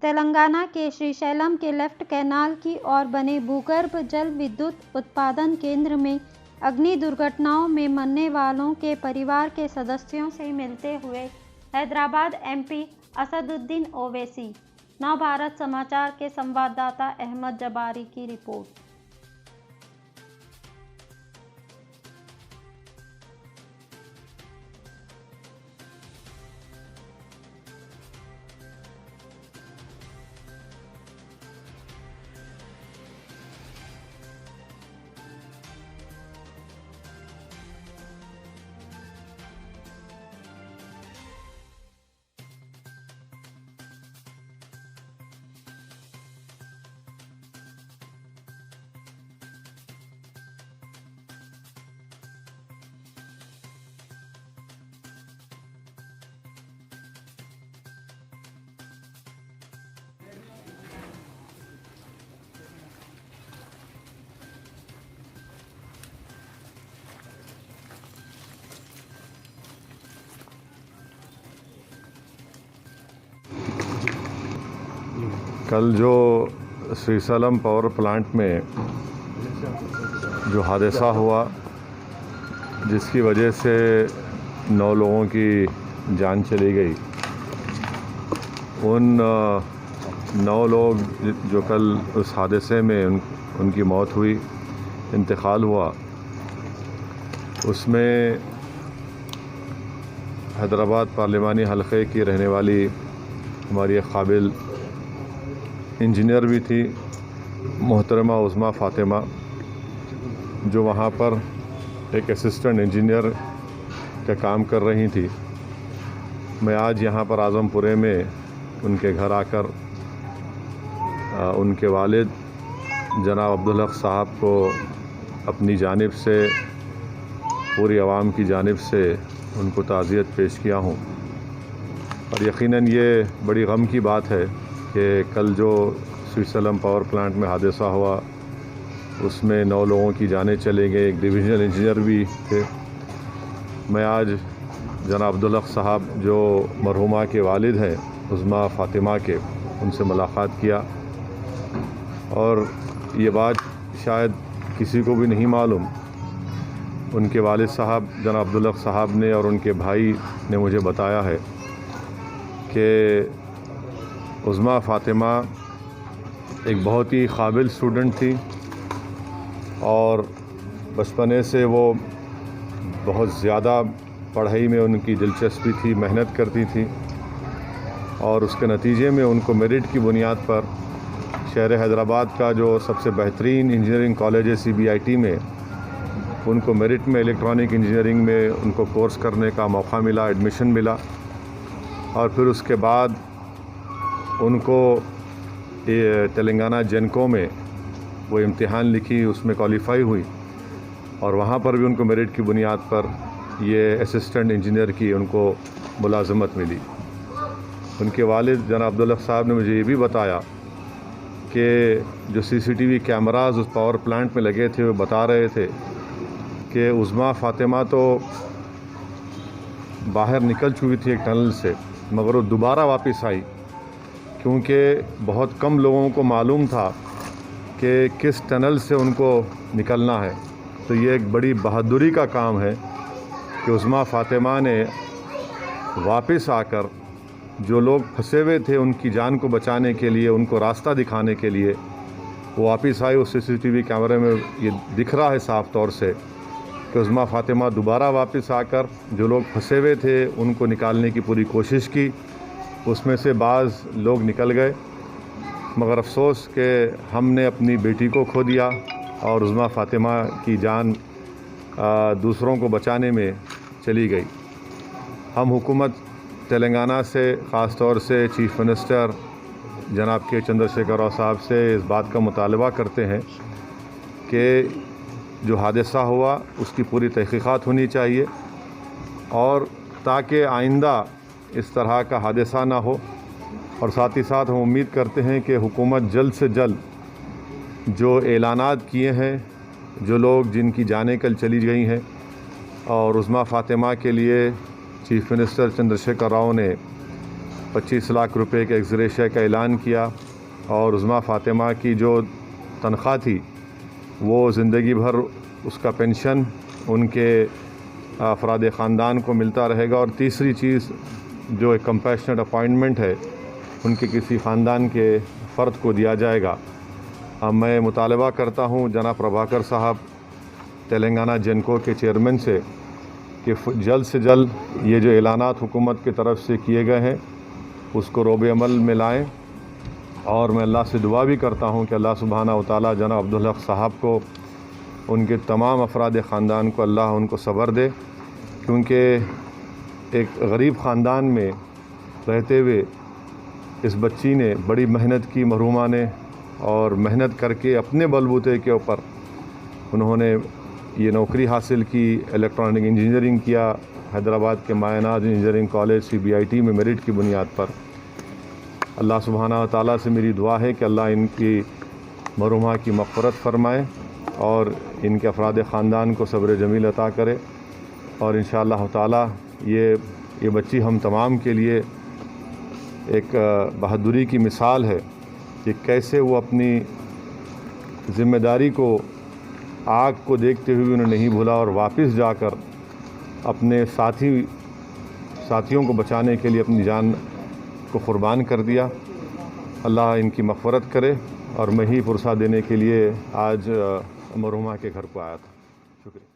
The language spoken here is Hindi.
तेलंगाना के श्रीशैलम के लेफ्ट कैनाल की ओर बने भूगर्भ जल विद्युत उत्पादन केंद्र में अग्नि दुर्घटनाओं में मरने वालों के परिवार के सदस्यों से मिलते हुए हैदराबाद एमपी असदुद्दीन ओवैसी। नवभारत समाचार के संवाददाता अहमद जबारी की रिपोर्ट। कल जो श्रीशैलम पावर प्लांट में जो हादसा हुआ, जिसकी वजह से 9 लोगों की जान चली गई, उन 9 लोग जो कल उस हादसे में उनकी मौत हुई, इंतकाल हुआ, उसमें हैदराबाद पार्लिमानी हलक़े की रहने वाली हमारी एक काबिल इंजीनियर भी थी, मोहतरमा उज़्मा फ़ातिमा, जो वहाँ पर एक असिस्टेंट इंजीनियर का काम कर रही थी। मैं आज यहाँ पर आज़मपुरे में उनके घर आकर उनके वालिद जनाब अब्दुल हक साहब को अपनी जानिब से, पूरी आवाम की जानिब से उनको ताज़ियत पेश किया हूँ। और यकीनन ये बड़ी गम की बात है कि कल जो श्रीशैलम पावर प्लांट में हादसा हुआ, उसमें 9 लोगों की जानें चले गए, एक डिविजनल इंजीनियर भी थे। मैं आज जनाब अब्दुल हक साहब जो मरहुमा के वालिद हैं उज़्मा फ़ातिमा के, उनसे मुलाक़ात किया और ये बात शायद किसी को भी नहीं मालूम, उनके वालिद साहब जनाब अब्दुल हक साहब ने और उनके भाई ने मुझे बताया है कि उज़्मा फ़ातिमा एक बहुत ही काबिल स्टूडेंट थी और बचपने से वो बहुत ज़्यादा पढ़ाई में उनकी दिलचस्पी थी, मेहनत करती थी और उसके नतीजे में उनको मेरिट की बुनियाद पर शहर हैदराबाद का जो सबसे बेहतरीन इंजीनियरिंग कॉलेज है CBIT में, उनको मेरिट में इलेक्ट्रॉनिक इंजीनियरिंग में उनको कोर्स करने का मौका मिला, एडमिशन मिला। और फिर उसके बाद उनको तेलंगाना जेनको में वो इम्तिहान लिखी, उसमें क्वालिफ़ाई हुई और वहाँ पर भी उनको मेरिट की बुनियाद पर ये असिस्टेंट इंजीनियर की उनको मुलाज़मत मिली। उनके वालिद जनाब अब्दुल हक साहब ने मुझे ये भी बताया कि जो CCTV कैमरास उस पावर प्लांट में लगे थे, वो बता रहे थे कि उज़्मा फ़ातिमा तो बाहर निकल चुकी थी एक टनल से, मगर वो दोबारा वापस आई, क्योंकि बहुत कम लोगों को मालूम था कि किस टनल से उनको निकलना है। तो ये एक बड़ी बहादुरी का काम है कि उज़्मा फ़ातिमा ने वापस आकर जो लोग फंसे हुए थे उनकी जान को बचाने के लिए, उनको रास्ता दिखाने के लिए वो वापस आई। उस CCTV कैमरे में ये दिख रहा है साफ़ तौर से कि उज़्मा फ़ातिमा दोबारा वापस आकर जो लोग फंसे हुए थे उनको निकालने की पूरी कोशिश की। उसमें से बाज़ लोग निकल गए, मगर अफसोस कि हमने अपनी बेटी को खो दिया और उज़्मा फ़ातिमा की जान दूसरों को बचाने में चली गई। हम हुकूमत तेलंगाना से, ख़ास तौर से चीफ़ मिनिस्टर जनाब के चंद्रशेखर राव साहब से इस बात का मुतालबा करते हैं कि जो हादसा हुआ उसकी पूरी तहक़ीक़ात होनी चाहिए और ताकि आइंदा इस तरह का हादसा ना हो। और साथ ही साथ हम उम्मीद करते हैं कि हुकूमत जल्द से जल्द जो ऐलानात किए हैं, जो लोग जिनकी जानें कल चली गई हैं, और उज़्मा फ़ातिमा के लिए चीफ़ मिनिस्टर चंद्रशेखर राव ने 25 लाख रुपए के एक्स-ग्रेशिया का ऐलान किया और उज़्मा फ़ातिमा की जो तनख्वाह थी वो ज़िंदगी भर उसका पेंशन उनके अफराद ख़ानदान को मिलता रहेगा। और तीसरी चीज़ जो एक कंपैशनेट अपॉइंटमेंट है उनके किसी ख़ानदान के फ़र्द को दिया जाएगा। मैं मुतालबा करता हूँ जनाब प्रभाकर साहब तेलंगाना जेनको के चेयरमैन से कि जल्द से जल्द ये जो ऐलानात हुकूमत की तरफ से किए गए हैं उसको रोब अमल में लाएँ। और मैं अल्लाह से दुआ भी करता हूँ कि अल्लाह सुब्हाना व तआला जनाब अब्दुल हक साहब को उनके तमाम अफराद ख़ानदान को अल्लाह उनको सब्र दे, क्योंकि एक गरीब ख़ानदान में रहते हुए इस बच्ची ने बड़ी मेहनत की, मरहूमा ने, और मेहनत करके अपने बलबूते के ऊपर उन्होंने ये नौकरी हासिल की। इलेक्ट्रॉनिक इंजीनियरिंग किया हैदराबाद के मायनाज इंजीनियरिंग कॉलेज CBIT में मेरिट की बुनियाद पर। अल्लाह सुब्हाना व तआला से मेरी दुआ है कि अल्लाह इनकी मरहूमा की मग़फ़िरत फ़रमाए और इनके अफराद ख़ानदान को सब्र जमील अता करे। और इंशाअल्लाह ताला ये बच्ची हम तमाम के लिए एक बहादुरी की मिसाल है कि कैसे वो अपनी ज़िम्मेदारी को, आग को देखते हुए उन्हें नहीं भूला और वापस जाकर अपने साथियों को बचाने के लिए अपनी जान को क़ुरबान कर दिया। अल्लाह इनकी मग़फ़िरत करे। और मैं ही पुरसा देने के लिए आज मरहूमा के घर को आया था। शुक्रिया।